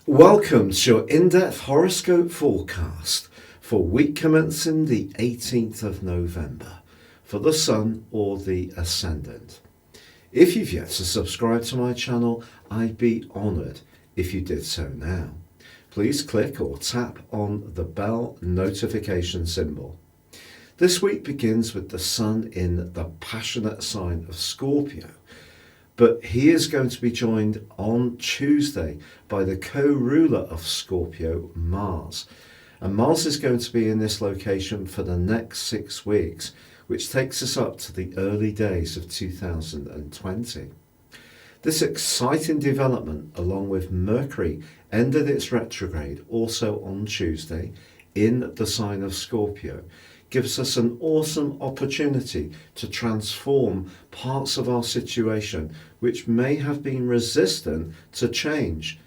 Welcome to your in-depth horoscope forecast for week commencing the 18th of November for the Sun or the Ascendant. If you've yet to subscribe to my channel, I'd be honoured if you did so now. Please click or tap on the bell notification symbol. This week begins with the Sun in the passionate sign of Scorpio, but he is going to be joined on Tuesday by the co-ruler of Scorpio, Mars. And Mars is going to be in this location for the next 6 weeks, which takes us up to the early days of 2020. This exciting development, along with Mercury, ended its retrograde also on Tuesday in the sign of Scorpio, gives us an awesome opportunity to transform parts of our situation which may have been resistant to change.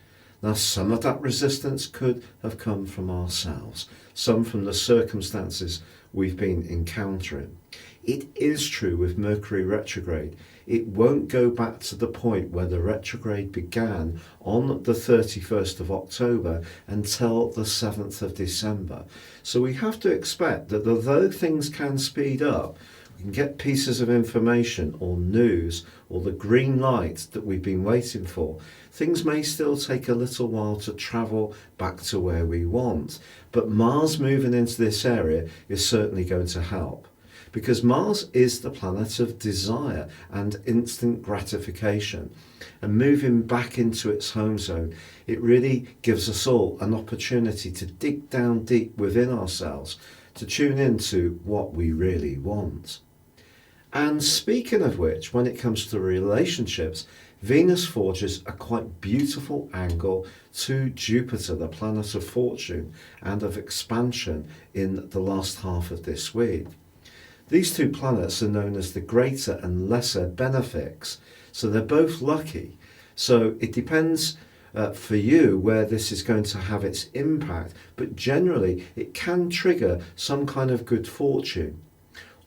Now, some of that resistance could have come from ourselves, some from the circumstances we've been encountering. It is true with Mercury retrograde, it won't go back to the point where the retrograde began on the 31st of October until the 7th of December. So we have to expect that although things can speed up, we can get pieces of information or news or the green light that we've been waiting for, things may still take a little while to travel back to where we want. But Mars moving into this area is certainly going to help, because Mars is the planet of desire and instant gratification. And moving back into its home zone, it really gives us all an opportunity to dig down deep within ourselves, to tune into what we really want. And speaking of which, when it comes to relationships, Venus forges a quite beautiful angle to Jupiter, the planet of fortune and of expansion, in the last half of this week. These two planets are known as the greater and lesser benefics, so they're both lucky. So it depends for you where this is going to have its impact, but generally it can trigger some kind of good fortune.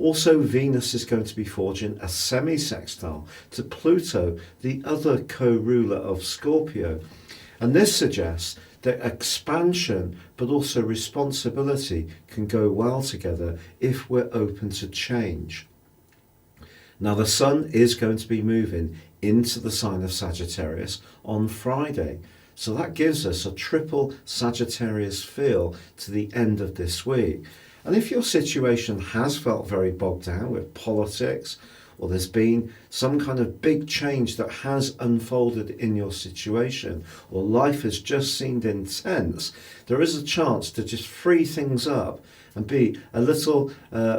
Also, Venus is going to be forging a semi-sextile to Pluto, the other co-ruler of Scorpio. And this suggests that expansion but also responsibility can go well together if we're open to change. Now, the Sun is going to be moving into the sign of Sagittarius on Friday. So that gives us a triple Sagittarius feel to the end of this week. And if your situation has felt very bogged down with politics, or there's been some kind of big change that has unfolded in your situation, or life has just seemed intense, there is a chance to just free things up and be a little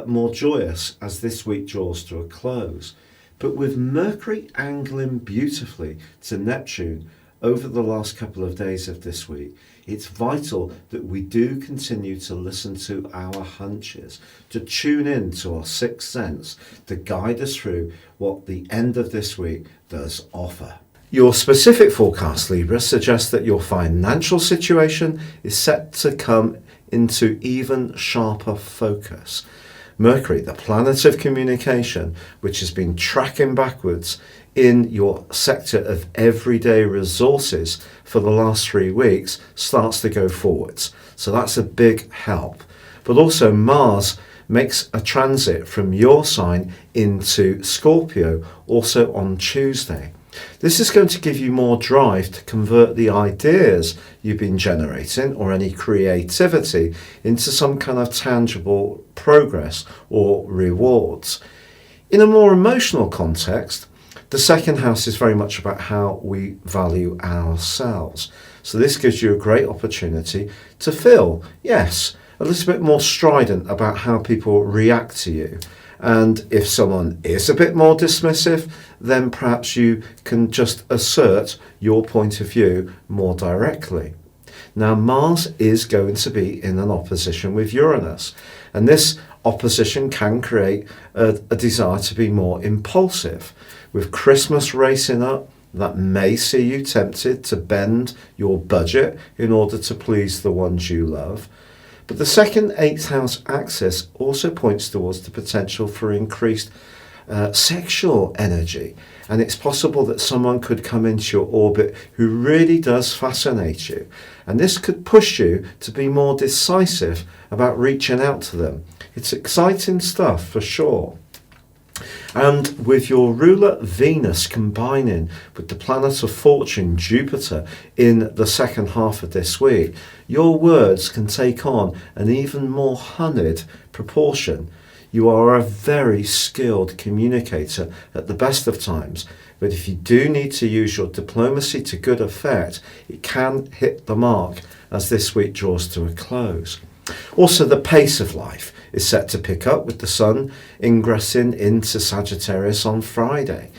more joyous as this week draws to a close. But with Mercury angling beautifully to Neptune over the last couple of days of this week, it's vital that we do continue to listen to our hunches, to tune in to our sixth sense, to guide us through what the end of this week does offer. Your specific forecast, Libra, suggests that your financial situation is set to come into even sharper focus. Mercury, the planet of communication, which has been tracking backwards in your sector of everyday resources for the last 3 weeks, starts to go forwards. So that's a big help. But also Mars makes a transit from your sign into Scorpio also on Tuesday. This is going to give you more drive to convert the ideas you've been generating or any creativity into some kind of tangible progress or rewards. In a more emotional context, the second house is very much about how we value ourselves. So this gives you a great opportunity to feel, yes, a little bit more strident about how people react to you. And if someone is a bit more dismissive, then perhaps you can just assert your point of view more directly. Now, Mars is going to be in an opposition with Uranus, and this opposition can create a desire to be more impulsive. With Christmas racing up, that may see you tempted to bend your budget in order to please the ones you love. But the second 8th house axis also points towards the potential for increased sexual energy. And it's possible that someone could come into your orbit who really does fascinate you. And this could push you to be more decisive about reaching out to them. It's exciting stuff for sure. And with your ruler Venus combining with the planet of fortune Jupiter in the second half of this week, your words can take on an even more honeyed proportion. You are a very skilled communicator at the best of times, but if you do need to use your diplomacy to good effect, it can hit the mark as this week draws to a close. Also, the pace of life is set to pick up with the Sun ingressing into Sagittarius on Friday.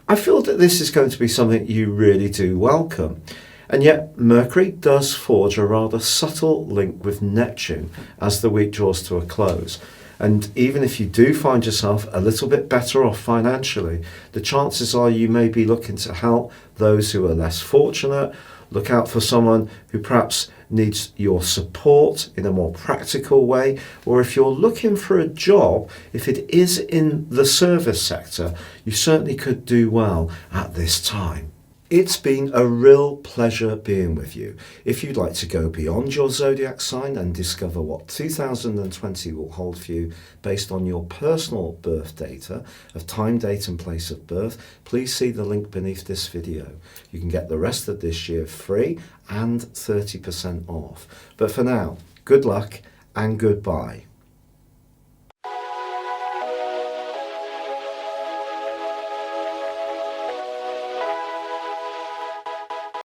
I feel that this is going to be something you really do welcome. And yet Mercury does forge a rather subtle link with Neptune as the week draws to a close. And even if you do find yourself a little bit better off financially, the chances are you may be looking to help those who are less fortunate. Look out for someone who perhaps needs your support in a more practical way, or if you're looking for a job, if it is in the service sector, you certainly could do well at this time. It's been a real pleasure being with you. If you'd like to go beyond your zodiac sign and discover what 2020 will hold for you based on your personal birth data of time, date and place of birth, please see the link beneath this video. You can get the rest of this year free and 30% off. But for now, good luck and goodbye.